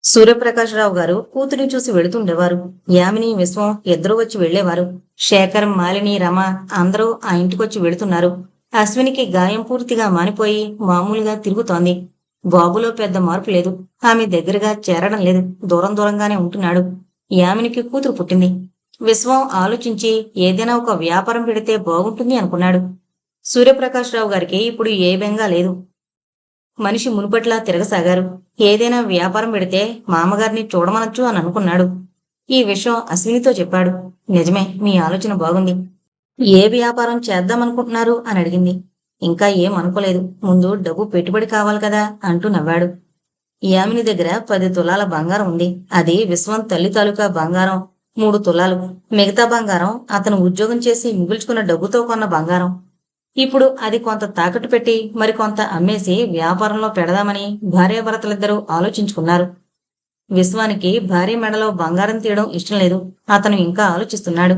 సూర్యప్రకాశరావు గారు కూతురిని చూసి వెళుతుండేవారు. యామిని, విశ్వం ఇద్దరూ వచ్చి వెళ్లేవారు. శేఖర్, మాలిని, రమ అందరూ ఆ ఇంటికొచ్చి వెళుతున్నారు. అశ్వినికి గాయం పూర్తిగా మానిపోయి మామూలుగా తిరుగుతోంది. బాబులో పెద్ద మార్పు లేదు. ఆమె దగ్గరగా చేరడం లేదు. దూరం దూరంగానే ఉంటున్నాడు. యామినికి కూతురు పుట్టింది. విశ్వం ఆలోచించి ఏదైనా ఒక వ్యాపారం పెడితే బాగుంటుంది అనుకున్నాడు. సూర్యప్రకాశరావు గారికి ఇప్పుడు ఏ బెంగా లేదు. మనిషి మునుపట్లా తిరగసాగారు. ఏదైనా వ్యాపారం పెడితే మామగారిని చూడమనొచ్చు అని అనుకున్నాడు. ఈ విషయం అశ్వినితో చెప్పాడు. నిజమే, మీ ఆలోచన బాగుంది. ఏ వ్యాపారం చేద్దామనుకుంటున్నారు అని అడిగింది. ఇంకా ఏం అనుకోలేదు. ముందు డబ్బు పెట్టుబడి కావాలి కదా అంటూ నవ్వాడు. యామిని దగ్గర 10 తులాల బంగారం ఉంది. అది విశ్వం తల్లి తాలూకా బంగారం 3 తులాలు. మిగతా బంగారం అతను ఉద్యోగం చేసి మిగుల్చుకున్న డబ్బుతో కొన్న బంగారం. ఇప్పుడు అది కొంత తాకట్టు పెట్టి మరికొంత అమ్మేసి వ్యాపారంలో పెడదామని భార్యాభర్తలిద్దరూ ఆలోచించుకున్నారు. విశ్వానికి భార్య మెడలో బంగారం తీయడం ఇష్టం లేదు. అతను ఇంకా ఆలోచిస్తున్నాడు.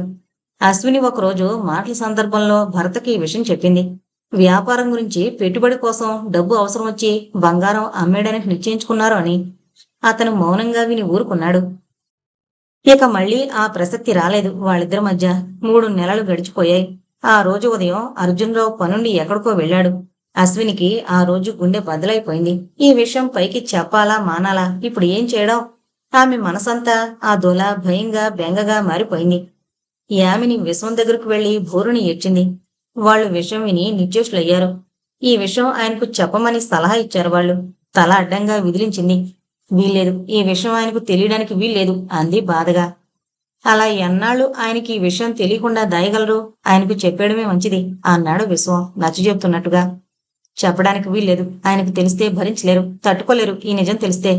అశ్విని ఒకరోజు మాటల సందర్భంలో భర్తకి ఈ విషయం చెప్పింది. వ్యాపారం గురించి పెట్టుబడి కోసం డబ్బు అవసరం వచ్చి బంగారం అమ్మేయడానికి నిశ్చయించుకున్నారు అని. అతను మౌనంగా విని ఊరుకున్నాడు. ఇక మళ్ళీ ఆ ప్రసక్తి రాలేదు వాళ్ళిద్దరి మధ్య. 3 నెలలు గడిచిపోయాయి. ఆ రోజు ఉదయం అర్జున్రావు పనుండి ఎక్కడికో వెళ్ళాడు. అశ్వినికి ఆ రోజు గుండె బద్దలైపోయింది. ఈ విషయం పైకి చెప్పాలా మానాలా, ఇప్పుడు ఏం చేయడం? ఆమె మనసంతా ఆ దొల భయంగా బెంగగా మారిపోయింది. యామిని విశ్వం దగ్గరకు వెళ్లి భోరుని ఏడ్చింది. వాళ్ళు విషయం విని నిశ్చేష్లయ్యారు. ఈ విషయం ఆయనకు చెప్పమని సలహా ఇచ్చారు వాళ్ళు. తల అడ్డంగా విదిలించింది. వీల్లేదు, ఈ విషయం ఆయనకు తెలియడానికి వీల్లేదు అంది బాధగా. అలా ఎన్నాళ్ళు ఆయనకి ఈ విషయం తెలియకుండా దాయగలరు? ఆయనకు చెప్పేయడమే మంచిది అన్నాడు విశ్వం నచ్చజెప్తున్నట్టుగా. చెప్పడానికి వీల్లేదు. ఆయనకు తెలిస్తే భరించలేరు, తట్టుకోలేరు ఈ నిజం తెలిస్తే.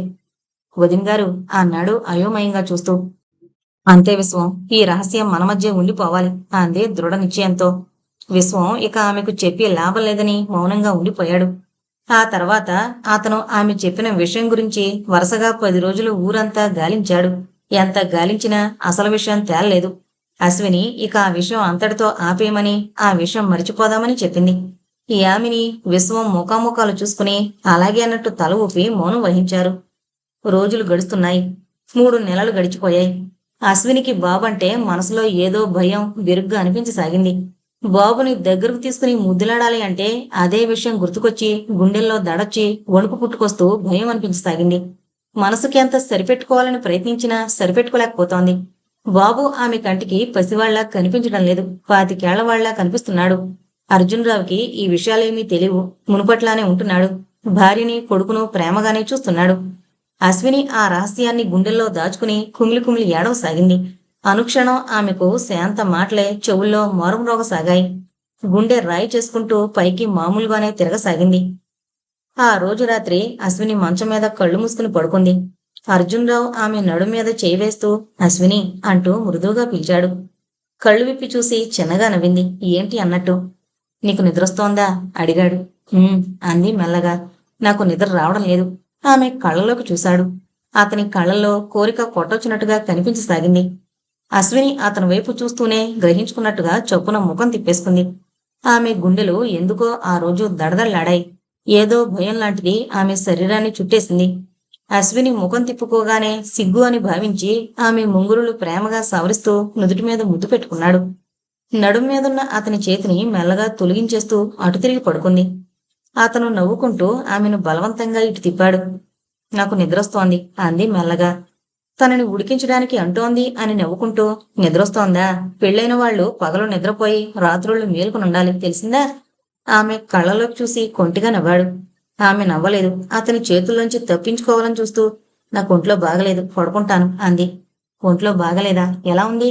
వదినగారు అన్నాడు అయోమయంగా చూస్తూ. అంతే విశ్వం, ఈ రహస్యం మన మధ్య ఉండిపోవాలి అంది దృఢ నిశ్చయంతో. విశ్వం ఇక ఆమెకు చెప్పి లాభం లేదని మౌనంగా ఉండిపోయాడు. ఆ తర్వాత అతను ఆమె చెప్పిన విషయం గురించి వరుసగా 10 రోజులు ఊరంతా గాలించాడు. ఎంత గాలించినా అసలు విషయం తేలలేదు. అశ్విని ఇక ఆ విషయం అంతటితో ఆపేయమని, ఆ విషయం మరిచిపోదామని చెప్పింది. ఈ యామిని, విశ్వం ముఖాముఖాలు చూసుకుని అలాగే అన్నట్టు తల ఊపి మౌనం వహించారు. రోజులు గడుస్తున్నాయి. 3 నెలలు గడిచిపోయాయి. అశ్వినికి బాబంటే మనసులో ఏదో భయం బెరుగ్గా అనిపించసాగింది. బాబుని దగ్గరకు తీసుకుని ముద్దులాడాలి అంటే అదే విషయం గుర్తుకొచ్చి గుండెల్లో దడొచ్చి వణుకు పుట్టుకొస్తూ భయం అనిపించసాగింది. మనసుకి ఎంత సరిపెట్టుకోవాలని ప్రయత్నించినా సరిపెట్టుకోలేకపోతోంది. బాబు ఆమె కంటికి పసివాళ్లా కనిపించడం లేదు. 25 ఏళ్లవాళ్లా కనిపిస్తున్నాడు. అర్జున్రావుకి ఈ విషయాలేమీ తెలియవు. మునుపట్లానే ఉంటున్నాడు. భార్యని, కొడుకును ప్రేమగానే చూస్తున్నాడు. అశ్విని ఆ రహస్యాన్ని గుండెల్లో దాచుకుని కుమిలి కుమిలి ఏడవసాగింది. అనుక్షణం ఆమెకు శాంత మాటలే చెవుల్లో మారుమ్రోగసాగాయి. గుండె రాయి చేసుకుంటూ పైకి మామూలుగానే తిరగసాగింది. ఆ రోజు రాత్రి అశ్విని మంచం మీద కళ్ళు మూసుకుని పడుకుంది. అర్జున్రావు ఆమె నడుం మీద చేయి వేస్తూ అశ్విని అంటూ మృదువుగా పిలిచాడు. కళ్ళు విప్పి చూసి చిన్నగా నవ్వింది. ఏంటి అన్నట్టు. నీకు నిద్రొస్తోందా అడిగాడు. అంది మెల్లగా. నాకు నిద్ర రావడం లేదు. ఆమె కళ్ళలోకి చూశాడు. అతని కళ్ళల్లో కోరిక కొట్టొచ్చినట్టుగా కనిపించసాగింది. అశ్విని అతని వైపు చూస్తూనే గ్రహించుకున్నట్టుగా చొప్పున ముఖం తిప్పేసుకుంది. ఆమె గుండెలు ఎందుకో ఆ రోజు దడదళ్లాడాయి. ఏదో భయం లాంటిది ఆమె శరీరాన్ని చుట్టేసింది. అశ్విని ముఖం తిప్పుకోగానే సిగ్గు అని భావించి ఆమె ముంగురులు ప్రేమగా సవరిస్తూ నుదుటి మీద ముద్దు పెట్టుకున్నాడు. నడుం మీదున్న అతని చేతిని మెల్లగా తొలగించేస్తూ అటు తిరిగి పడుకుంది. అతను నవ్వుకుంటూ ఆమెను బలవంతంగా ఇటు తిప్పాడు. నాకు నిద్రొస్తోంది అంది మెల్లగా. తనని ఉడికించడానికి అంటోంది అని నవ్వుకుంటూ, నిద్రొస్తోందా? పెళ్ళైన వాళ్ళు పగలు నిద్రపోయి రాత్రుళ్ళు మేలుకునుండాలి, తెలిసిందా? ఆమె కళ్ళలోకి చూసి కొంటిగా నవ్వాడు. ఆమె నవ్వలేదు. అతని చేతుల్లోంచి తప్పించుకోవాలని చూస్తూ, నాకు ఒంట్లో బాగలేదు, పడుకుంటాను అంది. ఒంట్లో బాగలేదా? ఎలా ఉంది?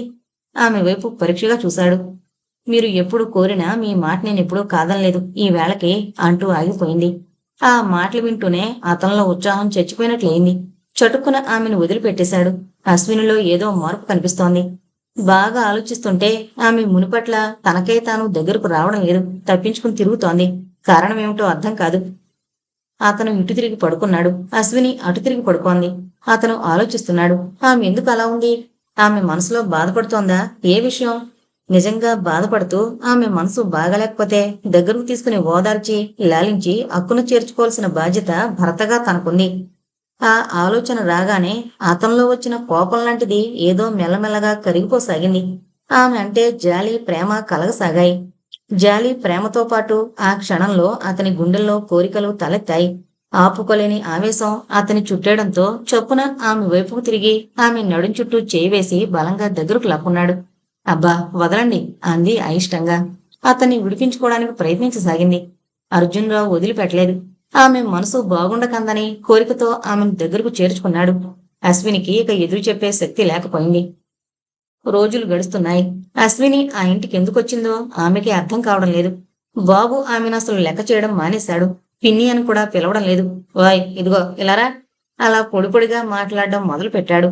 ఆమె వైపు పరీక్షగా చూశాడు. మీరు ఎప్పుడు కోరినా మీ మాట నేనెప్పుడూ కాదనలేదు ఈ వేళకి అంటూ ఆగిపోయింది. ఆ మాటలు వింటూనే అతనిలో ఉత్సాహం చచ్చిపోయినట్లయింది. చటుక్కున ఆమెను వదిలిపెట్టేశాడు. అశ్వినిలో ఏదో మార్పు కనిపిస్తోంది. బాగా ఆలోచిస్తుంటే ఆమె మునిపట్ల తనకై తాను దగ్గరకు రావడం లేదు. తప్పించుకుని తిరుగుతోంది. కారణమేమిటో అర్థం కాదు. అతను ఇటు తిరిగి పడుకున్నాడు. అశ్విని అటు తిరిగి పడుకోంది. అతను ఆలోచిస్తున్నాడు. ఆమె ఎందుకు అలా ఉంది? ఆమె మనసులో బాధపడుతోందా? ఏ విషయం? నిజంగా బాధపడుతూ ఆమె మనసు బాగలేకపోతే దగ్గరకు తీసుకుని ఓదార్చి లాలించి అక్కున చేర్చుకోవాల్సిన బాధ్యత భర్తగా తనకుంది. ఆ ఆలోచన రాగానే అతనిలో వచ్చిన కోపం లాంటిది ఏదో మెల్లమెల్లగా కరిగిపోసాగింది. ఆమె అంటే జాలి, ప్రేమ కలగసాగాయి. జాలి, ప్రేమతో పాటు ఆ క్షణంలో అతని గుండెల్లో కోరికలు తలెత్తాయి. ఆపుకోలేని ఆవేశం అతని చుట్టేయడంతో చొప్పున ఆమె వైపుకు తిరిగి ఆమె నడుం చుట్టూ చేయి వేసి బలంగా దగ్గరకు లాక్కున్నాడు. అబ్బా, వదలండి అంది అయిష్టంగా. అతన్ని విడిపించుకోవడానికి ప్రయత్నించసాగింది. అర్జున్రావు వదిలిపెట్టలేదు. ఆమె మనసు బాగుండకందని కోరికతో ఆమెను దగ్గరకు చేర్చుకున్నాడు. అశ్వినికి ఇక ఎదురు చెప్పే శక్తి లేకపోయింది. రోజులు గడుస్తున్నాయి. అశ్విని ఆ ఇంటికి ఎందుకొచ్చిందో ఆమెకి అర్థం కావడం లేదు. బాబు ఆమెను అసలు లెక్క చేయడం మానేశాడు. పిన్ని అని కూడా పిలవడం లేదు. వాయ్, ఇదిగో ఇలారా, అలా పొడి పొడిగా మాట్లాడడం మొదలు పెట్టాడు.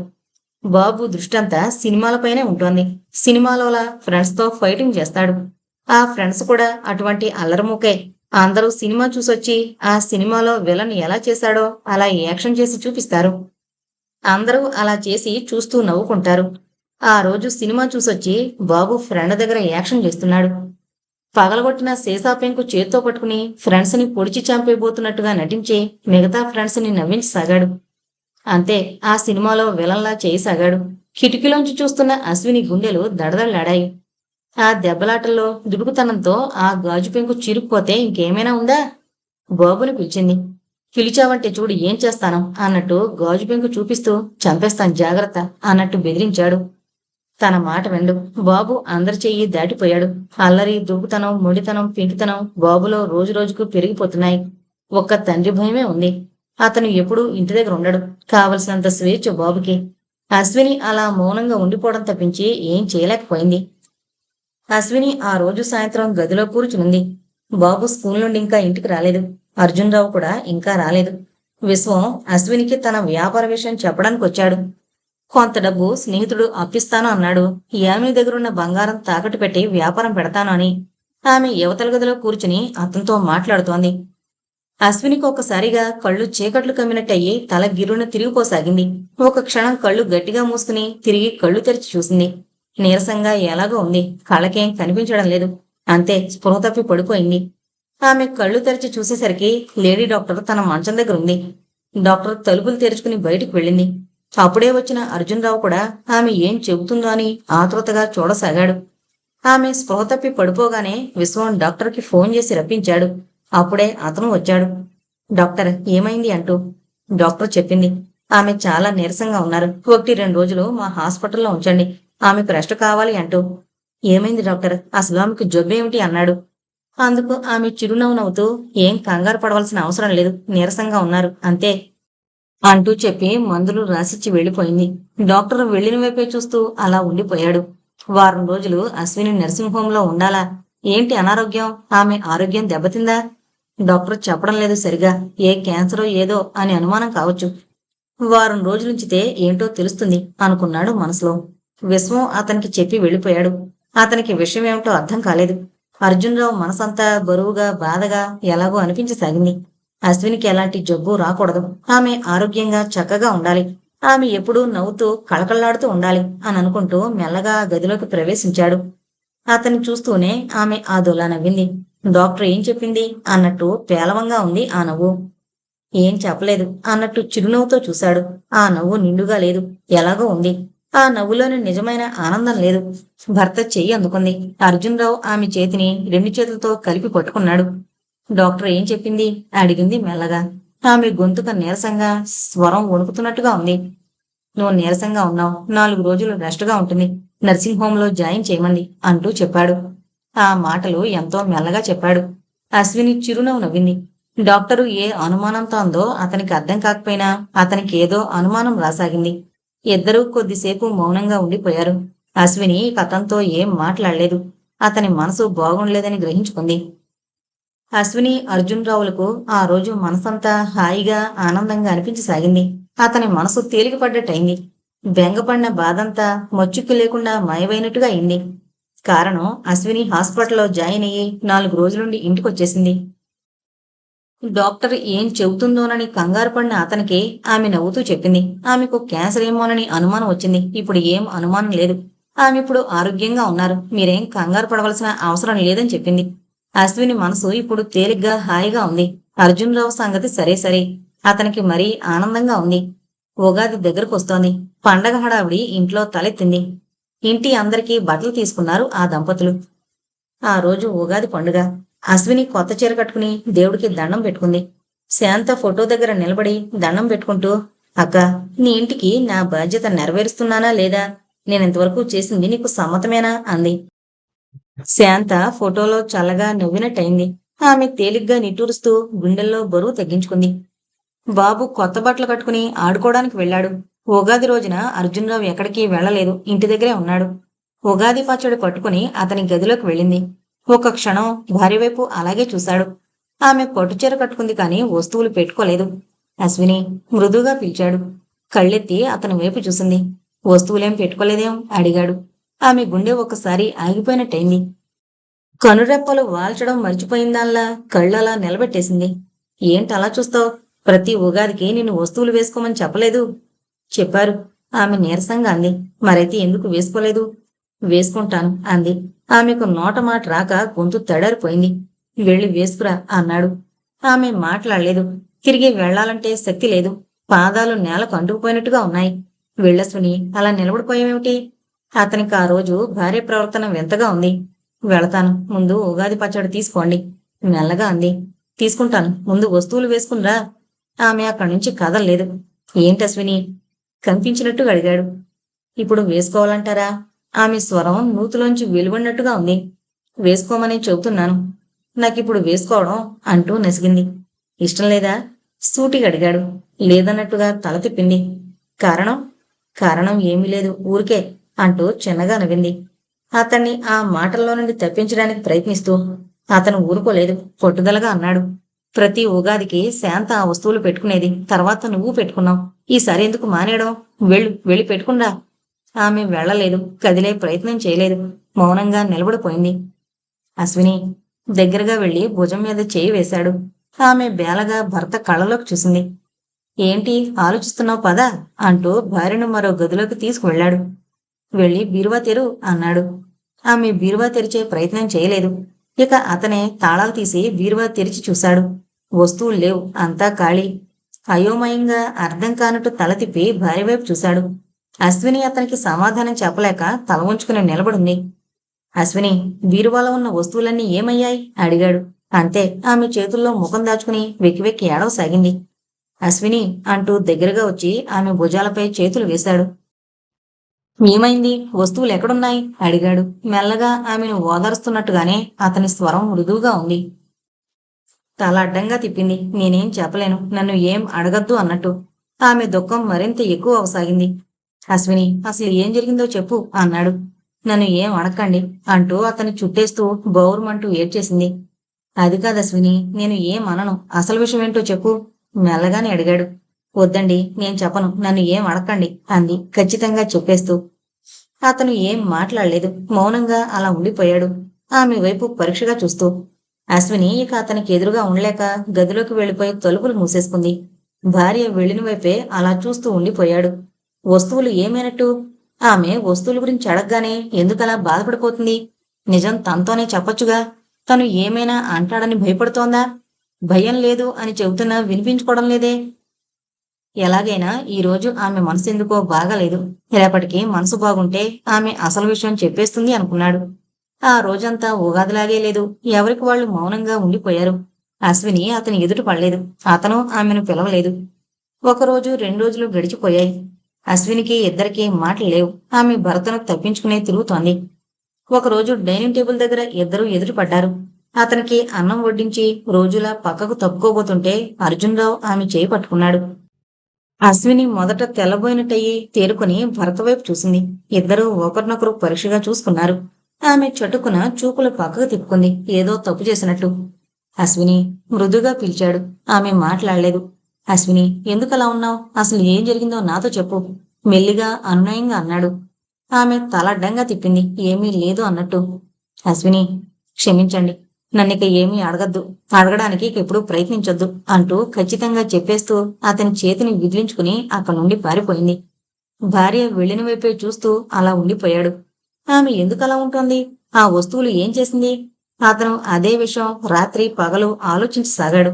బాబు దృష్టంతా సినిమాలపైనే ఉంటోంది. సినిమాలోలా ఫ్రెండ్స్ తో ఫైటింగ్ చేస్తాడు. ఆ ఫ్రెండ్స్ కూడా అటువంటి అల్లరిముకే. అందరూ సినిమా చూసొచ్చి ఆ సినిమాలో విలన్ ఎలా చేశాడో అలా యాక్షన్ చేసి చూపిస్తారు. అందరూ అలా చేసి చూస్తూ నవ్వుకుంటారు. ఆ రోజు సినిమా చూసొచ్చి బాబు ఫ్రెండ్ దగ్గర యాక్షన్ చేస్తున్నాడు. పగలగొట్టిన సీసా పెంకు చేత్తో పట్టుకుని ఫ్రెండ్స్ ని పొడిచి చంపేయబోతున్నట్టుగా నటించి మిగతా ఫ్రెండ్స్ ని నవ్వించసాగాడు. అంతే, ఆ సినిమాలో విలన్లా చేయసాగాడు. కిటికీలోంచి చూస్తున్న అశ్విని గుండెలు దడదళ్లాడాయి. ఆ దెబ్బలాటల్లో దుడుకుతనంతో ఆ గాజు పెంకు చీరుకుపోతే ఇంకేమైనా ఉందా? బాబుని పిలిచింది. పిలిచావంటే చూడు ఏం చేస్తాను అన్నట్టు గాజు పెంకు చూపిస్తూ చంపేస్తాను జాగ్రత్త అన్నట్టు బెదిరించాడు. తన మాట వెండు. బాబు అందరి చెయ్యి దాటిపోయాడు. అల్లరి, దుబ్బుతనం, మొండితనం, పింకితనం బాబులో రోజు రోజుకు పెరిగిపోతున్నాయి. ఒక్క తండ్రి భయమే ఉంది. అతను ఎప్పుడూ ఇంటి దగ్గర ఉండడు. కావలసినంత స్వేచ్ఛ బాబుకి. అశ్విని అలా మౌనంగా ఉండిపోవడం తప్పించి ఏం చేయలేకపోయింది. అశ్విని ఆ రోజు సాయంత్రం గదిలో కూర్చునుంది. బాబు స్కూల్ నుండి ఇంకా ఇంటికి రాలేదు. అర్జున్రావు కూడా ఇంకా రాలేదు. విశ్వం అశ్వినికి తన వ్యాపార విషయం చెప్పడానికి వచ్చాడు. కొంత డబ్బు స్నేహితుడు అప్పిస్తాను అన్నాడు. యామిని దగ్గరున్న బంగారం తాకట్టు పెట్టి వ్యాపారం పెడతాను అని. ఆమె యువతల గదిలో కూర్చుని అతనితో మాట్లాడుతోంది. అశ్వినికి ఒక్కసారిగా కళ్ళు చీకట్లు కమ్మినట్టయి తల గిర్రున తిరిగిపోసాగింది. ఒక క్షణం కళ్ళు గట్టిగా మూసుకుని తిరిగి కళ్ళు తెరిచి చూసింది. నీరసంగా ఎలాగో ఉంది. కళ్ళకేం కనిపించడం లేదు. అంతే, స్పృహ తప్పి పడిపోయింది. ఆమె కళ్ళు తెరిచి చూసేసరికి లేడీ డాక్టర్ తన మంచం దగ్గర ఉంది. డాక్టర్ తలుపులు తెరుచుకుని బయటికి వెళ్ళింది. అప్పుడే వచ్చిన అర్జున్రావు కూడా ఆమె ఏం చెబుతుందో అని ఆతృతగా చూడసాగాడు. ఆమె స్పృహ తప్పి పడిపోగానే విశ్వం డాక్టర్కి ఫోన్ చేసి రప్పించాడు. అప్పుడే అతను వచ్చాడు. డాక్టర్, ఏమైంది అంటూ. డాక్టర్ చెప్పింది. ఆమె చాలా నీరసంగా ఉన్నారు. 1-2 రోజులు మా హాస్పిటల్లో ఉంచండి. ఆమెకు రెస్ట్ కావాలి అంటూ. ఏమైంది డాక్టర్, అసలు ఆమెకు జబ్బేమిటి అన్నాడు. అందుకు ఆమె చిరునవ్వు నవ్వుతూ, ఏం కంగారు పడవలసిన అవసరం లేదు, నీరసంగా ఉన్నారు అంతే అంటూ చెప్పి మందులు రాసిచ్చి వెళ్ళిపోయింది. డాక్టర్ వెళ్లిన వైపే చూస్తూ అలా ఉండిపోయాడు. వారం రోజులు అశ్విని నర్సింగ్ హోంలో ఉండాలా? ఏంటి అనారోగ్యం? ఆమె ఆరోగ్యం దెబ్బతిందా? డాక్టర్ చెప్పడం లేదు సరిగా. ఏ క్యాన్సరో ఏదో అని అనుమానం కావచ్చు. వారం రోజులుంచితే ఏంటో తెలుస్తుంది అనుకున్నాడు మనసులో. విశ్వం అతనికి చెప్పి వెళ్ళిపోయాడు. అతనికి విషయం ఏమిటో అర్థం కాలేదు. అర్జున్రావు మనసంతా బరువుగా, బాధగా ఎలాగో అనిపించసాగింది. అశ్వినికి ఎలాంటి జబ్బు రాకూడదు. ఆమె ఆరోగ్యంగా చక్కగా ఉండాలి. ఆమె ఎప్పుడూ నవ్వుతూ కళకళ్లాడుతూ ఉండాలి అని అనుకుంటూ మెల్లగా ఆ గదిలోకి ప్రవేశించాడు. అతన్ని చూస్తూనే ఆమె ఆదోలా నవ్వింది. డాక్టర్ ఏం చెప్పింది అన్నట్టు పేలవంగా ఉంది ఆ నవ్వు. ఏం చెప్పలేదు అన్నట్టు చిరునవ్వుతో చూశాడు. ఆ నవ్వు నిండుగా లేదు, ఎలాగో ఉంది. ఆ నవ్వులోని నిజమైన ఆనందం లేదు. భర్త చెయ్యి అందుకుంది. అర్జున్రావు ఆమె చేతిని 2 చేతులతో కలిపి పట్టుకున్నాడు. డాక్టర్ ఏం చెప్పింది అడిగింది మెల్లగా. ఆమె గొంతుక నీరసంగా, స్వరం వణుకుతున్నట్టుగా ఉంది. నువ్వు నీరసంగా ఉన్నావు, 4 రోజులు రెస్ట్గా ఉంటుంది. నర్సింగ్ హోంలో జాయిన్ చేయమంది అంటూ చెప్పాడు. ఆ మాటలు ఎంతో మెల్లగా చెప్పాడు. అశ్విని చిరునవ్వు నవ్వింది. డాక్టరు ఏ అనుమానంతో అందో అతనికి అర్థం కాకపోయినా అతనికి ఏదో అనుమానం రాసాగింది. ఇద్దరూ కొద్దిసేపు మౌనంగా ఉండిపోయారు. అశ్విని అతనితో ఏం మాట్లాడలేదు. అతని మనసు బాగుండలేదని గ్రహించుకుంది. అశ్విని, అర్జున్రావులకు ఆ రోజు మనసంతా హాయిగా, ఆనందంగా అనిపించసాగింది. అతని మనసు తేలికపడ్డట్టయింది. బెంగపడిన బాధంతా మచ్చుక్కు లేకుండా మాయమైనట్టుగా అయింది. కారణం, అశ్విని హాస్పిటల్లో జాయిన్ అయ్యి 4 రోజులుండి ఇంటికొచ్చేసింది. డాక్టర్ ఏం చెబుతుందోనని కంగారు పడిన అతనికి ఆమె నవ్వుతూ చెప్పింది. ఆమెకు క్యాన్సర్ ఏమోనని అనుమానం వచ్చింది. ఇప్పుడు ఏం అనుమానం లేదు. ఆమె ఇప్పుడు ఆరోగ్యంగా ఉన్నారు. మీరేం కంగారు పడవలసిన అవసరం లేదని చెప్పింది. అశ్విని మనసు ఇప్పుడు తేలిగ్గా, హాయిగా ఉంది. అర్జున్రావు సంగతి సరే సరే. అతనికి మరీ ఆనందంగా ఉంది. ఉగాది దగ్గరకు వస్తోంది. పండగ హడావిడి ఇంట్లో తలెత్తింది. ఇంటి అందరికీ బట్టలు తీసుకున్నారు ఆ దంపతులు. ఆ రోజు ఉగాది పండుగ. అశ్విని కొత్త చీర కట్టుకుని దేవుడికి దండం పెట్టుకుంది. శాంత ఫోటో దగ్గర నిలబడి దండం పెట్టుకుంటూ, అక్క, నీ ఇంటికి నా బాధ్యత నెరవేరుస్తున్నానా లేదా? నేనింతవరకు చేసింది నీకు సమ్మతమేనా అంది. శాంత ఫోటోలో చల్లగా నవ్వినట్టయింది. ఆమె తేలిగ్గా నిట్టూరుస్తూ గుండెల్లో బరువు తగ్గించుకుంది. బాబు కొత్త బట్టలు కట్టుకుని ఆడుకోవడానికి వెళ్ళాడు. ఉగాది రోజున అర్జున్రావు ఎక్కడికి వెళ్ళలేదు, ఇంటి దగ్గరే ఉన్నాడు. ఉగాది పచ్చడి పట్టుకుని అతని గదిలోకి వెళ్ళింది. ఒక క్షణం భార్య వైపు అలాగే చూశాడు. ఆమె పట్టుచీర కట్టుకుంది కాని వస్తువులు పెట్టుకోలేదు. అశ్విని మృదువుగా పిలిచాడు. కళ్ళెత్తి అతని వైపు చూసింది. వస్తువులేం పెట్టుకోలేదేం అడిగాడు. ఆమె గుండె ఒకసారి ఆగిపోయినట్టయింది. కనురెప్పలు వాల్చడం మర్చిపోయిందాల్లా కళ్ళలా నిలబెట్టేసింది. ఏంటలా చూస్తావ్? ప్రతి ఉగాదికి నిన్ను వస్తువులు వేసుకోమని చెప్పలేదు. చెప్పారు. ఆమె నీరసంగా అంది. మరైతే ఎందుకు వేసుకోలేదు? వేసుకుంటాను అంది. ఆమెకు నోట మాట రాక గొంతు తడారిపోయింది. వెళ్ళి వేసుకురా అన్నాడు. ఆమె మాట్లాడలేదు. తిరిగి వెళ్లాలంటే శక్తి లేదు. పాదాలు నేలకు అంటుకుపోయినట్టుగా ఉన్నాయి. వెళ్ళస్విని, అలా నిలబడిపోయావేమిటి? అతనికి ఆ రోజు భార్య ప్రవర్తన వింతగా ఉంది. వెళతాను, ముందు ఉగాది పచ్చడి తీసుకోండి మెల్లగా అంది. తీసుకుంటాను, ముందు వస్తువులు వేసుకునిరా. ఆమె అక్కడి నుంచి కదల్లేదు. ఏంటశ్విని? కనిపించినట్టు అడిగాడు. ఇప్పుడు వేసుకోవాలంటారా? ఆమె స్వరం నూతులోంచి వెలువడినట్టుగా ఉంది. వేసుకోమని చెబుతున్నాను. నాకిప్పుడు వేసుకోవడం అంటూ నసిగింది. ఇష్టం లేదా? సూటిగా అడిగాడు. లేదన్నట్టుగా తల తిప్పింది. కారణం? కారణం ఏమీ లేదు, ఊరికే అంటూ చిన్నగా నవ్వింది. అతన్ని ఆ మాటల్లో నుండి తప్పించడానికి ప్రయత్నిస్తూ అతను ఊరుకోలేదు. పట్టుదలగా అన్నాడు. ప్రతి ఉగాదికి శాంత ఆ వస్తువులు పెట్టుకునేది. తర్వాత నువ్వు పెట్టుకున్నావు. ఈసారి ఎందుకు మానేయడం? వెళ్ళి పెట్టుకున్నా. ఆమె వెళ్ళలేదు, కదిలే ప్రయత్నం చేయలేదు. మౌనంగా నిలబడిపోయింది. అశ్విని దగ్గరగా వెళ్లి భుజం మీద చేయి వేశాడు. ఆమె బేలగా భర్త కళ్ళలోకి చూసింది. ఏంటి ఆలోచిస్తున్నావు? పదా అంటూ భార్యను మరో గదిలోకి తీసుకువెళ్లాడు. వెళ్ళి బీరువా తెరు అన్నాడు. ఆమె బీరువా తెరిచే ప్రయత్నం చేయలేదు. ఇక అతనే తాళాలు తీసి బీరువా తెరిచి చూశాడు. వస్తువులు లేవు, అంతా ఖాళీ. అయోమయంగా అర్థం కానట్టు తల తిప్పి భార్య వైపు చూశాడు. అశ్విని అతనికి సమాధానం చెప్పలేక తల ఉంచుకుని నిలబడింది. అశ్విని, బీరువాలో ఉన్న వస్తువులన్నీ ఏమయ్యాయి అడిగాడు. అంతే, ఆమె చేతుల్లో ముఖం దాచుకుని వెక్కి వెక్కి ఏడవసాగింది. అశ్విని అంటూ దగ్గరగా వచ్చి ఆమె భుజాలపై చేతులు వేశాడు. ఏమైంది? వస్తువులు ఎక్కడున్నాయి అడిగాడు. మెల్లగా ఆమెను ఓదారుస్తున్నట్టుగానే అతని స్వరం మృదువుగా ఉంది. తల అడ్డంగా తిప్పింది. నేనేం చెప్పలేను, నన్ను ఏం అడగద్దు అన్నట్టు. ఆమె దుఃఖం మరింత ఎక్కువ అవసాగింది. అశ్విని, అసలు ఏం జరిగిందో చెప్పు అన్నాడు. నన్ను ఏం అడక్కండి అంటూ అతన్ని చుట్టేస్తూ బౌరుమంటూ ఏడ్చేసింది. అది కాదు అశ్విని, నేను ఏం అనను, అసలు విషయం ఏంటో చెప్పు మెల్లగానే అడిగాడు. వద్దండి, నేను చెప్పను, నన్ను ఏం అడక్కండి అంది ఖచ్చితంగా చెప్పేస్తూ. అతను ఏం మాట్లాడలేదు, మౌనంగా అలా ఉండిపోయాడు, ఆమె వైపు పరీక్షగా చూస్తూ. అశ్విని ఇక అతనికి ఎదురుగా ఉండలేక గదిలోకి వెళ్లిపోయి తలుపులు మూసేసుకుంది. భార్య వెళ్లిన వైపే అలా చూస్తూ ఉండిపోయాడు. వస్తువులు ఏమైనట్టు? ఆమె వస్తువుల గురించి అడగగానే ఎందుకలా బాధపడిపోతుంది? నిజం తనతోనే చెప్పొచ్చుగా. తను ఏమైనా అంటాడని భయపడుతోందా? భయం లేదు అని చెబుతున్నా వినిపించుకోవడం లేదే. ఎలాగైనా ఈ రోజు ఆమె మనసు ఎందుకో బాగాలేదు. రేపటికి మనసు బాగుంటే ఆమె అసలు విషయం చెప్పేస్తుంది అనుకున్నాడు. ఆ రోజంతా ఉగాదిలాగే లేదు. ఎవరికి వాళ్ళు మౌనంగా ఉండిపోయారు. అశ్విని అతని ఎదుట పడలేదు. అతను ఆమెను పిలవలేదు. ఒకరోజు 2 రోజులు గడిచిపోయాయి. అశ్వినికి ఇద్దరికీ మాటలు లేవు. ఆమె భర్తను తప్పించుకునే తిరుగుతోంది. ఒకరోజు డైనింగ్ టేబుల్ దగ్గర ఇద్దరూ ఎదురుపడ్డారు. అతనికి అన్నం వడ్డించి రోజులా పక్కకు తప్పుకోబోతుంటే అర్జున్రావు ఆమె చేయి పట్టుకున్నాడు. అశ్విని మొదట తెల్లబోయినట్టయి తేరుకుని భర్త వైపు చూసింది. ఇద్దరూ ఒకరినొకరు పరీక్షగా చూసుకున్నారు. ఆమె చటుకున చూపులు పక్కకు తిప్పుకుంది, ఏదో తప్పు చేసినట్టు. అశ్విని మృదుగా పిలిచాడు. ఆమె మాట్లాడలేదు. అశ్విని, ఎందుకలా ఉన్నావు? అసలు ఏం జరిగిందో నాతో చెప్పు మెల్లిగా అనునయంగా అన్నాడు. ఆమె తలడ్డంగా తిప్పింది, ఏమీ లేదు అన్నట్టు. అశ్విని, క్షమించండి, నన్నిక ఏమీ అడగద్దు, అడగడానికి ఇక ఎప్పుడూ ప్రయత్నించొద్దు అంటూ ఖచ్చితంగా చెప్పేస్తూ అతని చేతిని విదిలించుకుని అక్కడి నుండి పారిపోయింది. భార్య వెళ్లిన వైపే చూస్తూ అలా ఉండిపోయాడు. ఆమె ఎందుకలా ఉంటోంది? ఆ వస్తువులు ఏం చేసింది? అతను అదే విషయం రాత్రి పగలు ఆలోచించసాగాడు.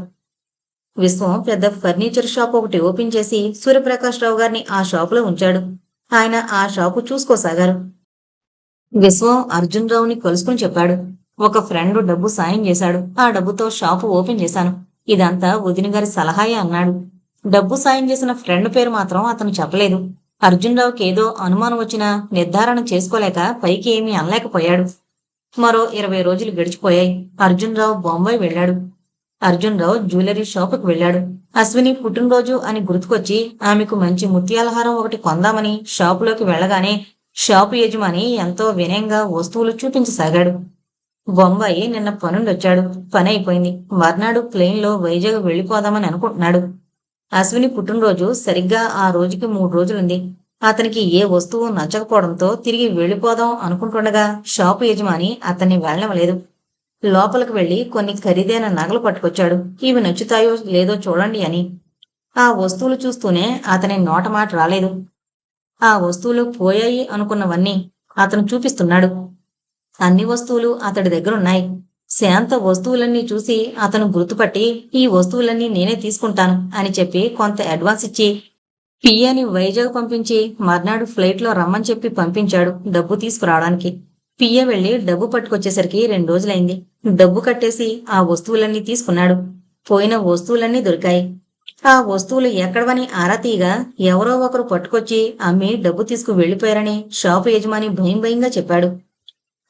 విశ్వం పెద్ద ఫర్నిచర్ షాప్ ఒకటి ఓపెన్ చేసి సూర్యప్రకాష్ రావు గారిని ఆ షాపులో ఉంచాడు. ఆయన ఆ షాపు చూసుకోసాగారు. విశ్వం అర్జున్ రావుని కలుసుకుని చెప్పాడు. ఒక ఫ్రెండ్ డబ్బు సాయం చేశాడు. ఆ డబ్బుతో షాపు ఓపెన్ చేశాను. ఇదంతా వదిన గారి సలహాయే అన్నాడు. డబ్బు సాయం చేసిన ఫ్రెండ్ పేరు మాత్రం అతను చెప్పలేదు. అర్జున్ రావుకి ఏదో అనుమానం వచ్చినా నిర్ధారణ చేసుకోలేక పైకి ఏమీ అనలేకపోయాడు. మరో 20 రోజులు గడిచిపోయాయి. అర్జున్ రావు బొంబాయి వెళ్ళాడు. అర్జున్ రావు జ్యువెలరీ షాపుకు వెళ్ళాడు. అశ్విని పుట్టినరోజు అని గుర్తుకొచ్చి ఆమెకు మంచి ముత్యాలహారం ఒకటి కొందామని షాపులోకి వెళ్ళగానే షాపు యజమాని ఎంతో వినయంగా వస్తువులు చూపించసాగాడు. బొంబాయి నిన్న పనుండొచ్చాడు. పని అయిపోయింది. మర్నాడు ప్లేన్లో వైజాగ్ వెళ్ళిపోదామని అనుకుంటున్నాడు. అశ్విని పుట్టినరోజు సరిగ్గా ఆ రోజుకి 3 రోజులుంది. అతనికి ఏ వస్తువు నచ్చకపోవడంతో తిరిగి వెళ్ళిపోదాం అనుకుంటుండగా షాపు యజమాని అతన్ని వెళ్ళనివ్వలేదు. లోపలికి వెళ్లి కొన్ని ఖరీదైన నగలు పట్టుకొచ్చాడు. ఇవి నచ్చుతాయో లేదో చూడండి అని. ఆ వస్తువులు చూస్తూనే అతని నోటమాట రాలేదు. ఆ వస్తువులు పోయాయి అనుకున్నవన్నీ అతను చూపిస్తున్నాడు. అన్ని వస్తువులు అతడి దగ్గరున్నాయి. శాంత వస్తువులన్నీ చూసి అతను గుర్తుపట్టి ఈ వస్తువులన్నీ నేనే తీసుకుంటాను అని చెప్పి కొంత అడ్వాన్స్ ఇచ్చి పియ్యని వైజాగ్ పంపించి మర్నాడు ఫ్లైట్లో రమ్మని చెప్పి పంపించాడు డబ్బు తీసుకురావడానికి. పియ్య వెళ్లి డబ్బు పట్టుకొచ్చేసరికి 2 రోజులైంది. డబ్బు కట్టేసి ఆ వస్తువులన్నీ తీసుకున్నాడు. పోయిన వస్తువులన్నీ దొరికాయి. ఆ వస్తువులు ఎక్కడవని ఆరా తీయగా ఎవరో ఒకరు పట్టుకొచ్చి అమ్మి డబ్బు తీసుకు వెళ్లిపోయారని షాపు యజమాని భయం భయంగా చెప్పాడు.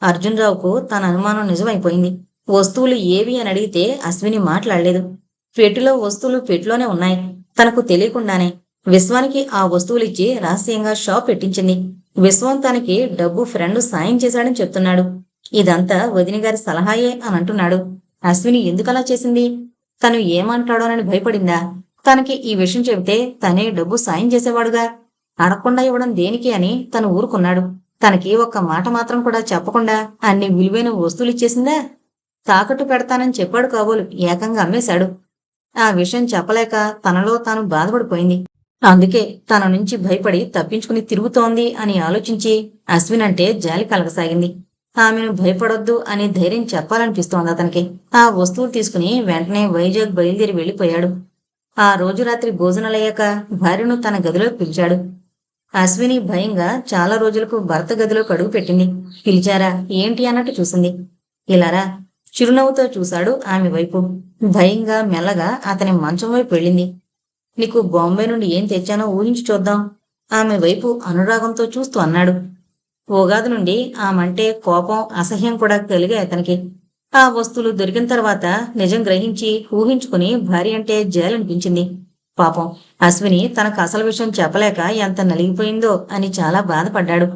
అర్జున్ రావుకు తన అనుమానం నిజమైపోయింది. వస్తువులు ఏవి అని అడిగితే అశ్విని మాట్లాడలేదు. పెట్టెలో వస్తువులు పెట్టెలోనే ఉన్నాయి. తనకు తెలియకుండానే విశ్వానికి ఆ వస్తువులిచ్చి రహస్యంగా షాప్ పెట్టించింది. విశ్వం తనకి డబ్బు ఫ్రెండ్ సాయం చేశాడని చెప్తున్నాడు. ఇదంతా వదిన గారి సలహాయే అని అంటున్నాడు. అశ్విని ఎందుకలా చేసింది? తను ఏమంటాడోనని భయపడిందా? తనకి ఈ విషయం చెబితే తనే డబ్బు సాయం చేసేవాడుగా. అడగకుండా ఇవ్వడం దేనికి అని తను ఊరుకున్నాడు. తనకి ఒక్క మాట మాత్రం కూడా చెప్పకుండా అన్ని విలువైన వస్తువులు ఇచ్చేసిందా? తాకట్టు పెడతానని చెప్పాడు కాబోలు ఏకంగా అమ్మేశాడు. ఆ విషయం చెప్పలేక తనలో తాను బాధపడిపోయింది. అందుకే తన నుంచి భయపడి తప్పించుకుని తిరుగుతోంది అని ఆలోచించి అశ్విన్ అంటే జాలి కలగసాగింది. ఆమెను భయపడొద్దు అని ధైర్యం చెప్పాలనిపిస్తోంది అతనికి. ఆ వస్తువులు తీసుకుని వెంటనే వైజాగ్ బయలుదేరి వెళ్లిపోయాడు. ఆ రోజు రాత్రి భోజనాలయ్యాక భార్యను తన గదిలోకి పిలిచాడు. అశ్విని భయంగా చాలా రోజులకు భర్త గదిలోకి అడుగు పెట్టింది. పిలిచారా ఏంటి అన్నట్టు చూసింది. ఇలారా చిరునవ్వుతో చూశాడు ఆమె వైపు. భయంగా మెల్లగా అతని మంచం వైపు వెళ్ళింది. నీకు బాంబే నుండి ఏం తెచ్చానో ఊహించి చూద్దాం. ఆమె వైపు అనురాగంతో చూస్తూ అన్నాడు. ఉగాది నుండి ఆమంటే కోపం అసహ్యం కూడా కలిగాయి అతనికి. ఆ వస్తువులు దొరికిన తర్వాత నిజం గ్రహించి ఊహించుకుని భార్య అంటే జాలనిపించింది. పాపం అశ్విని తనకు అసలు విషయం చెప్పలేక ఎంత నలిగిపోయిందో అని చాలా బాధపడ్డాడు.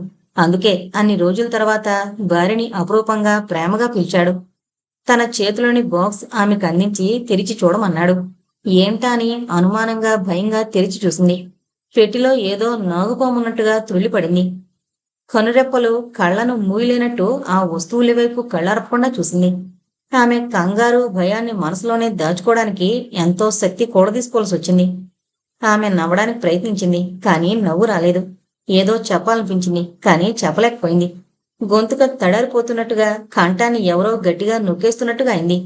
అందుకే అన్ని రోజుల తర్వాత భార్యని అపురూపంగా ప్రేమగా పిలిచాడు. తన చేతిలోని బాక్స్ ఆమెకు అందించి తెరిచి చూడమన్నాడు. ఏంటా అని అనుమానంగా భయంగా తెరిచి చూసింది. పెట్టిలో ఏదో నాగుపామున్నట్టుగా త్రుళ్ళిపడింది. కనురెప్పలు కళ్లను మూయలేనట్టు ఆ వస్తువుల వైపు కళ్ళార్పకుండా చూసింది. ఆమె కంగారు భయాన్ని మనసులోనే దాచుకోవడానికి ఎంతో శక్తి కూడదీసుకోవాల్సి వచ్చింది. ఆమె నవ్వడానికి ప్రయత్నించింది, కానీ నవ్వు రాలేదు. ఏదో చెప్పాలనిపించింది, కానీ చెప్పలేకపోయింది. గొంతుక తడారిపోతున్నట్టుగా కంఠాన్ని ఎవరో గట్టిగా నొక్కేస్తున్నట్టుగా అయింది.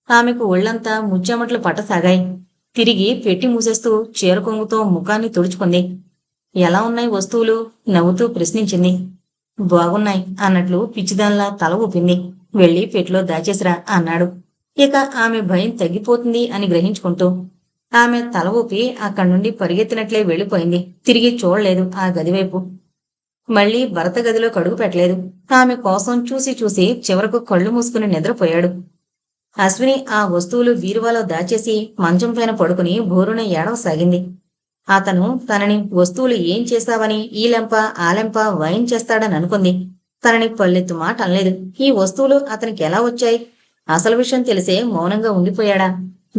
ఆమెకు ఒళ్లంతా ముచ్చెమట్లు పట్టసాగాయి. తిరిగి పెట్టి మూసేస్తూ చీర కొంగుతో ముఖాన్ని తుడుచుకుంది. ఎలా ఉన్నాయి వస్తువులు? నవ్వుతూ ప్రశ్నించింది. బాగున్నాయి అన్నట్లు పిచ్చిదాన్లా తల ఊపింది. వెళ్లి పెట్లో దాచేసిరా అన్నాడు. ఇక ఆమె భయం తగ్గిపోతుంది అని గ్రహించుకుంటూ ఆమె తల ఊపి అక్కడి నుండి పరిగెత్తినట్లే వెళ్లిపోయింది. తిరిగి చూడలేదు ఆ గదివైపు. మళ్లీ భర్త గదిలో కడుగు పెట్టలేదు. ఆమె కోసం చూసి చూసి చివరకు కళ్ళు మూసుకుని నిద్రపోయాడు. అశ్విని ఆ వస్తువులు బీరువాలో దాచేసి మంచం పైన పడుకుని బోరున ఏడవసాగింది. అతను తనని వస్తువులు ఏం చేశావని ఈ లెంప ఆ లెంప వైన్ చేస్తాడని అనుకుంది. తనని పల్లెత్తు మాట అనలేదు. ఈ వస్తువులు అతనికి ఎలా వచ్చాయి? అసలు విషయం తెలిసే మౌనంగా ఉండిపోయాడా?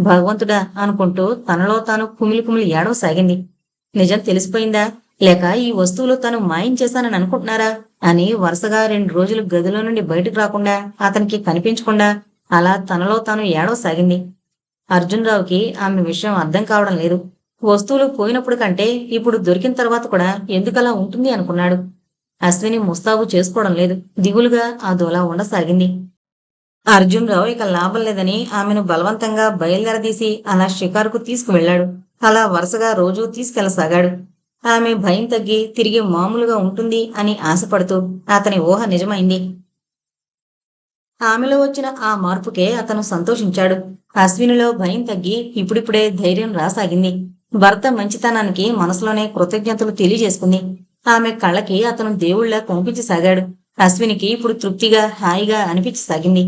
భగవంతుడా అనుకుంటూ తనలో తాను కుమిలి కుమిలి ఏడవసాగింది. నిజం తెలిసిపోయిందా? లేక ఈ వస్తువులు తను మాయం చేశానని అనుకుంటున్నారా అని వరుసగా 2 రోజులు గదిలో నుండి బయటకు రాకుండా అతనికి కనిపించకుండా అలా తనలో తాను ఏడవసాగింది. అర్జున్ రావుకి ఆమె విషయం అర్థం కావడం లేదు. వస్తువులు పోయినప్పుడు కంటే ఇప్పుడు దొరికిన తర్వాత కూడా ఎందుకలా ఉంటుంది అనుకున్నాడు. అశ్విని ముస్తాబు చేసుకోవడం లేదు. దిగులుగా అదోలా ఉండసాగింది. అర్జున్‌రావు ఇక లాభం లేదని ఆమెను బలవంతంగా బయలుదేరదీసి అలా షికారుకు తీసుకువెళ్ళాడు. అలా వరుసగా రోజూ తీసుకెళ్ళసాగాడు. ఆమె భయం తగ్గి తిరిగి మామూలుగా ఉంటుంది అని ఆశపడుతూ అతని ఊహ నిజమైంది. ఆమెలో వచ్చిన ఆ మార్పుకే అతను సంతోషించాడు. అశ్వినిలో భయం తగ్గి ఇప్పుడిప్పుడే ధైర్యం రాసాగింది. భర్త మంచితనానికి మనసులోనే కృతజ్ఞతలు తెలియజేసుకుంది. ఆమె కళ్ళకి అతను దేవుళ్లా కనిపించసాగాడు. అశ్వినికి ఇప్పుడు తృప్తిగా హాయిగా అనిపించసాగింది.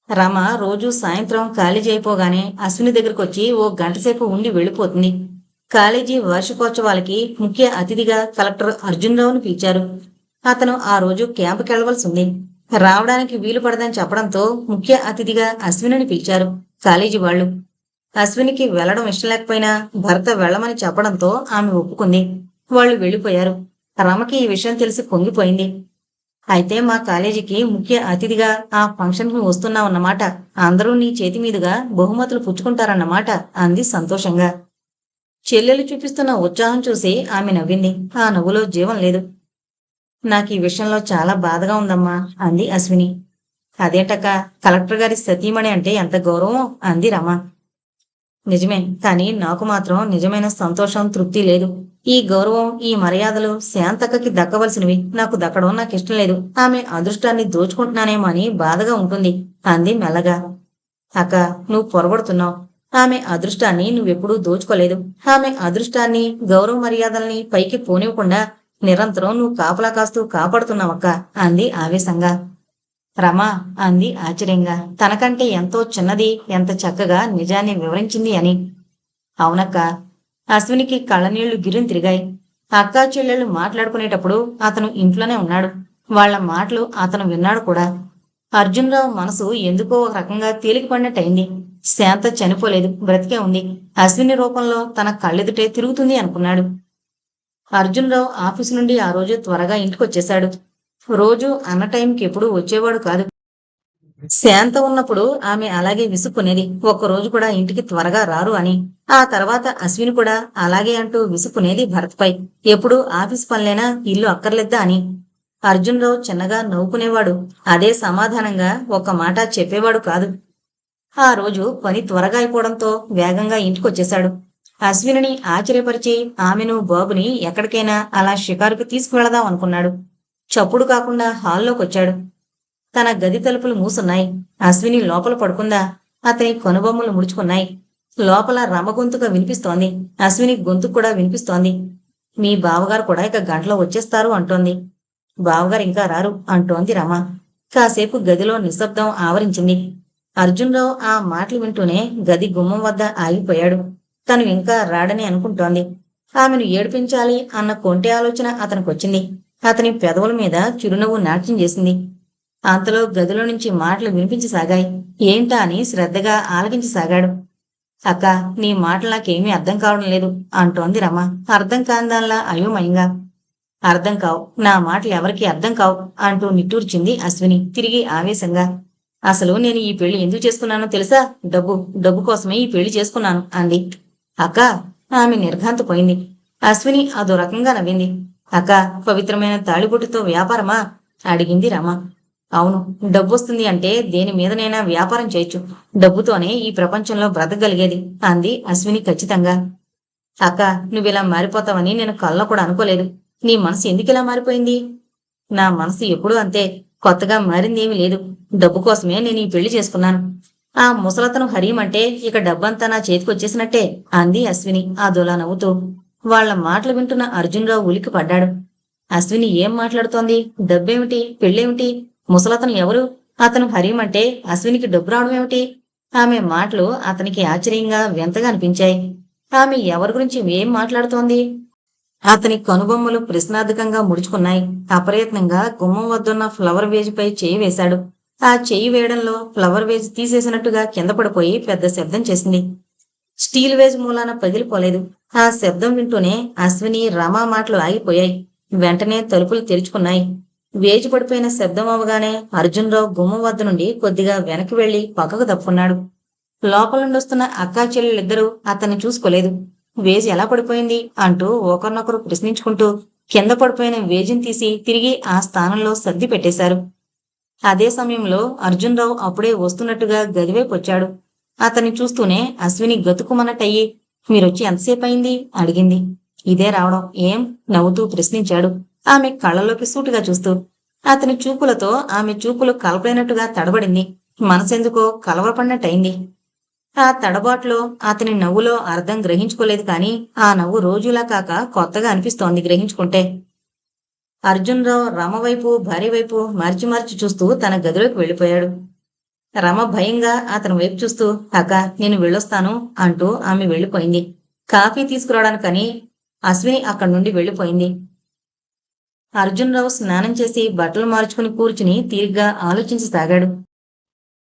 రమ రోజూ సాయంత్రం కాలేజీ అయిపోగానే అశ్విని దగ్గరకొచ్చి ఓ గంటసేపు ఉండి వెళ్ళిపోతుంది. కాలేజీ వార్షికోత్సవాలకి ముఖ్య అతిథిగా కలెక్టర్ అర్జున్రావును పిలిచారు. అతను ఆ రోజు క్యాంపుకెళ్లవలసి ఉంది. రావడానికి వీలు పడదని చెప్పడంతో ముఖ్య అతిథిగా అశ్వినిని పిలిచారు కాలేజీ వాళ్ళు. అశ్వినికి వెళ్లడం ఇష్టం లేకపోయినా భర్త వెళ్లమని చెప్పడంతో ఆమె ఒప్పుకుంది. వాళ్ళు వెళ్లిపోయారు. రమకి ఈ విషయం తెలిసి పొంగిపోయింది. అయితే మా కాలేజీకి ముఖ్య అతిథిగా ఆ ఫంక్షన్కి వస్తున్నావన్నమాట. అందరూ నీ చేతి మీదుగా బహుమతులు పుచ్చుకుంటారన్నమాట అంది సంతోషంగా. చెల్లెలు చూపిస్తున్న ఉత్సాహం చూసి ఆమె నవ్వింది. ఆ నవ్వులో జీవం లేదు. నాకు ఈ విషయంలో చాలా బాధగా ఉందమ్మా అంది అశ్విని. అదేంటక్క, కలెక్టర్ గారి సతీమణి అంటే ఎంత గౌరవం అంది రమ. నిజమే, కానీ నాకు మాత్రం నిజమైన సంతోషం తృప్తి లేదు. ఈ గౌరవం ఈ మర్యాదలు శాంతక్కకి దక్కవలసినవి నాకు దక్కడం నాకు ఇష్టం లేదు. ఆమె అదృష్టాన్ని దోచుకుంటున్నానేమో అని బాధగా ఉంటుంది అంది మెల్లగా. అక్క, నువ్వు పొరబడుతున్నావు. ఆమె అదృష్టాన్ని నువ్వెప్పుడూ దోచుకోలేదు. ఆమె అదృష్టాన్ని గౌరవ మర్యాదల్ని పైకి పోనివ్వకుండా నిరంతరం నువ్వు కాపలా కాస్తూ కాపాడుతున్నావక్క అంది ఆవేశంగా. రమా అంది ఆశ్చర్యంగా, తనకంటే ఎంతో చిన్నది ఎంత చక్కగా నిజాన్ని వివరించింది అని. అవునక్క. అశ్వినికి కళ్ళనీళ్లు గిరిని తిరిగాయి. అక్కా చెల్లెళ్ళు మాట్లాడుకునేటప్పుడు అతను ఇంట్లోనే ఉన్నాడు. వాళ్ల మాటలు అతను విన్నాడు కూడా. అర్జున్రావు మనసు ఎందుకో ఒక రకంగా తేలికపడినట్టయింది. శాంత చనిపోలేదు, బ్రతికే ఉంది. అశ్విని రూపంలో తన కళ్ళెదుటే తిరుగుతుంది అనుకున్నాడు. అర్జున్రావు ఆఫీసు నుండి ఆ రోజు త్వరగా ఇంటికొచ్చేశాడు. రోజు అన్న టైంకి ఎప్పుడూ వచ్చేవాడు కాదు. శాంత ఉన్నప్పుడు ఆమె అలాగే విసుక్కునేది. ఒక్కరోజు కూడా ఇంటికి త్వరగా రారు అని. ఆ తర్వాత అశ్విని కూడా అలాగే అంటూ విసుక్కునేది భరత్పై. ఎప్పుడూ ఆఫీస్ పనులేనా, ఇల్లు అక్కర్లేద్దా అని. అర్జున్రావు చిన్నగా నవ్వుకునేవాడు. అదే సమాధానంగా ఒక్క మాట చెప్పేవాడు కాదు. ఆ రోజు పని త్వరగా అయిపోవడంతో వేగంగా ఇంటికొచ్చేశాడు. అశ్వినిని ఆశ్చర్యపరిచి ఆమెను బాబుని ఎక్కడికైనా అలా షికారుకు తీసుకువెళదాం అనుకున్నాడు. చప్పుడు కాకుండా హాల్లోకొచ్చాడు. తన గది తలుపులు మూసున్నాయి. అశ్విని లోపల పడుకుందా. అతని కనుబొమ్మలు ముడుచుకున్నాయి. లోపల రమ గొంతుగా వినిపిస్తోంది. అశ్విని గొంతు కూడా వినిపిస్తోంది. మీ బావగారు కూడా ఇక గంటలో వచ్చేస్తారు అంటోంది. బావగారు ఇంకా రారు అంటోంది రమ. కాసేపు గదిలో నిశ్శబ్దం ఆవరించింది. అర్జున్రావు ఆ మాటలు వింటూనే గది గుమ్మం వద్ద ఆగిపోయాడు. తను ఇంకా రాడని అనుకుంటోంది. ఆమెను ఏడిపించాలి అన్న కొంటె ఆలోచన అతనికొచ్చింది. అతని పెదవుల మీద చిరునవ్వు నాట్యం చేసింది. అంతలో గదిలో నుంచి మాటలు వినిపించసాగాయి. ఏంటా అని శ్రద్ధగా ఆలకించసాగాడు. అక్క, నీ మాటలు నాకేమీ అర్థం కావడం లేదు అంటోంది రమ అర్థం కాందాల్లా అయోమయంగా. అర్థం కావు, నా మాటలు ఎవరికీ అర్థం కావు అంటూ నిట్టూర్చింది అశ్విని తిరిగి ఆవేశంగా. అసలు నేను ఈ పెళ్లి ఎందుకు చేసుకున్నానో తెలుసా? డబ్బు కోసమే ఈ పెళ్లి చేసుకున్నాను అంది. అక్క, ఆమె నిర్ఘాంతపోయింది. అశ్విని అదో రకంగా నవ్వింది. అక్క, పవిత్రమైన తాళిబొట్టుతో వ్యాపారమా అడిగింది రమ. అవును, డబ్బొస్తుంది అంటే దేని మీదనైనా వ్యాపారం చేయొచ్చు. డబ్బుతోనే ఈ ప్రపంచంలో బ్రతకగలిగేది అంది అశ్విని ఖచ్చితంగా. అక్క, నువ్విలా మారిపోతావని నేను కల్లో కూడా అనుకోలేదు. నీ మనసు ఎందుకిలా మారిపోయింది? నా మనసు ఎప్పుడూ అంతే, కొత్తగా మారిందేమీ లేదు. డబ్బు కోసమే నేను ఈ పెళ్లి చేసుకున్నాను. ఆ ముసలతను హరీమంటే ఇక డబ్బంతా నా చేతికొచ్చేసినట్టే అంది అశ్విని అదోలా నవ్వుతూ. వాళ్ల మాటలు వింటున్న అర్జున్రావు ఉలికి పడ్డాడు. అశ్విని ఏం మాట్లాడుతోంది? డబ్బేమిటి, పెళ్ళేమిటి, ముసలతను ఎవరు? అతను హరీమంటే అశ్వినికి డబ్బు రావడం ఏమిటి? ఆమె మాటలు అతనికి ఆశ్చర్యంగా వింతగా అనిపించాయి. ఆమె ఎవరి గురించి ఏం మాట్లాడుతోంది? అతని కనుబొమ్మలు ప్రశ్నార్థకంగా ముడుచుకున్నాయి. అప్రయత్నంగా గుమ్మం వద్దున్న ఫ్లవర్ వేజ్పై చేయి వేశాడు. ఆ చెయ్యి వేయడంలో ఫ్లవర్ వేజ్ తీసేసినట్టుగా కింద పడిపోయి పెద్ద శబ్దం చేసింది. స్టీల్ వేజ్ మూలాన పగిలిపోలేదు. ఆ శబ్దం వింటూనే అశ్విని రమా మాటలు ఆగిపోయాయి. వెంటనే తలుపులు తెరుచుకున్నాయి. వేజు పడిపోయిన శబ్దం అవగానే అర్జున్రావు గుమ్మం వద్ద నుండి కొద్దిగా వెనక్కి వెళ్లి పక్కకు తప్పుకున్నాడు. లోపల నుండొస్తున్న అక్కా చెల్లెలిద్దరూ అతన్ని చూసుకోలేదు. వేజి ఎలా పడిపోయింది అంటూ ఒకరినొకరు ప్రశ్నించుకుంటూ కింద పడిపోయిన వేజిని తీసి తిరిగి ఆ స్థానంలో సర్ది పెట్టేశారు. అదే సమయంలో అర్జున్రావు అప్పుడే వస్తున్నట్టుగా గదివైపు వచ్చాడు. అతన్ని చూస్తూనే అశ్విని గతుకుమన్నట్టయి, మీరొచ్చి ఎంతసేపు అయింది అడిగింది. ఇదే రావడం ఏం నవ్వుతూ ప్రశ్నించాడు, ఆమె కళ్ళలోకి సూటిగా చూస్తూ. అతని చూపులతో ఆమె చూపులు కలపలేనట్టుగా తడబడింది. మనసెందుకో కలవరపడినట్టయింది. ఆ తడబాట్లో అతని నవ్వులో అర్థం గ్రహించుకోలేదు, కాని ఆ నవ్వు రోజులా కాక కొత్తగా అనిపిస్తోంది గ్రహించుకుంటే. అర్జున్రావు రమ వైపు భార్య వైపు మార్చి మార్చి చూస్తూ తన గదిలోకి వెళ్ళిపోయాడు. రమ భయంగా అతని వైపు చూస్తూ, అక్క నేను వెళ్ళొస్తాను అంటూ ఆమె వెళ్ళిపోయింది. కాఫీ తీసుకురావడానికని అశ్విని అక్కడి నుండి వెళ్ళిపోయింది. అర్జున్రావు స్నానం చేసి బట్టలు మార్చుకుని కూర్చుని తీరిగ్గా ఆలోచించసాగాడు.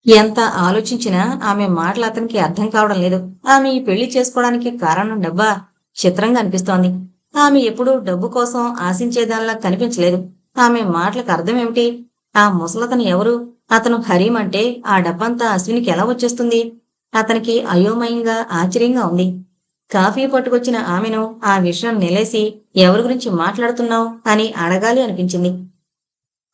ఎంత ఆలోచించినా ఆమె మాటలు అతనికి అర్థం కావడం లేదు. ఆమె ఈ పెళ్లి చేసుకోవడానికి కారణం డబ్బా? చిత్రంగా అనిపిస్తోంది. ఆమె ఎప్పుడూ డబ్బు కోసం ఆశించేదానిలా కనిపించలేదు. ఆమె మాటలకు అర్థమేమిటి? ఆ ముసలతను ఎవరు? అతను హరీం అంటే ఆ డబ్బంతా అశ్వినికి ఎలా వచ్చేస్తుంది? అతనికి అయోమయంగా ఆశ్చర్యంగా ఉంది. కాఫీ పట్టుకొచ్చిన ఆమెను ఆ విషయం నిలేసి, ఎవరి గురించి మాట్లాడుతున్నావు అని అడగాలి అనిపించింది.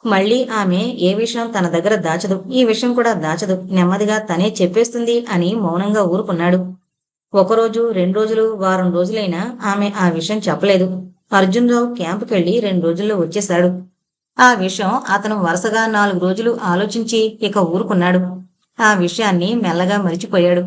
మళ్ళీ ఆమె ఏ విషయం తన దగ్గర దాచదు, ఈ విషయం కూడా దాచదు, నెమ్మదిగా తనే చెప్పేస్తుంది అని మౌనంగా ఊరుకున్నాడు. ఒకరోజు, 2 రోజులు, వారం రోజులైనా ఆమె ఆ విషయం చెప్పలేదు. అర్జున్రావు క్యాంపుకెళ్లి 2 రోజుల్లో వచ్చేశాడు. ఆ విషయం అతను వరుసగా 4 రోజులు ఆలోచించి ఇక ఊరుకున్నాడు. ఆ విషయాన్ని మెల్లగా మరిచిపోయాడు.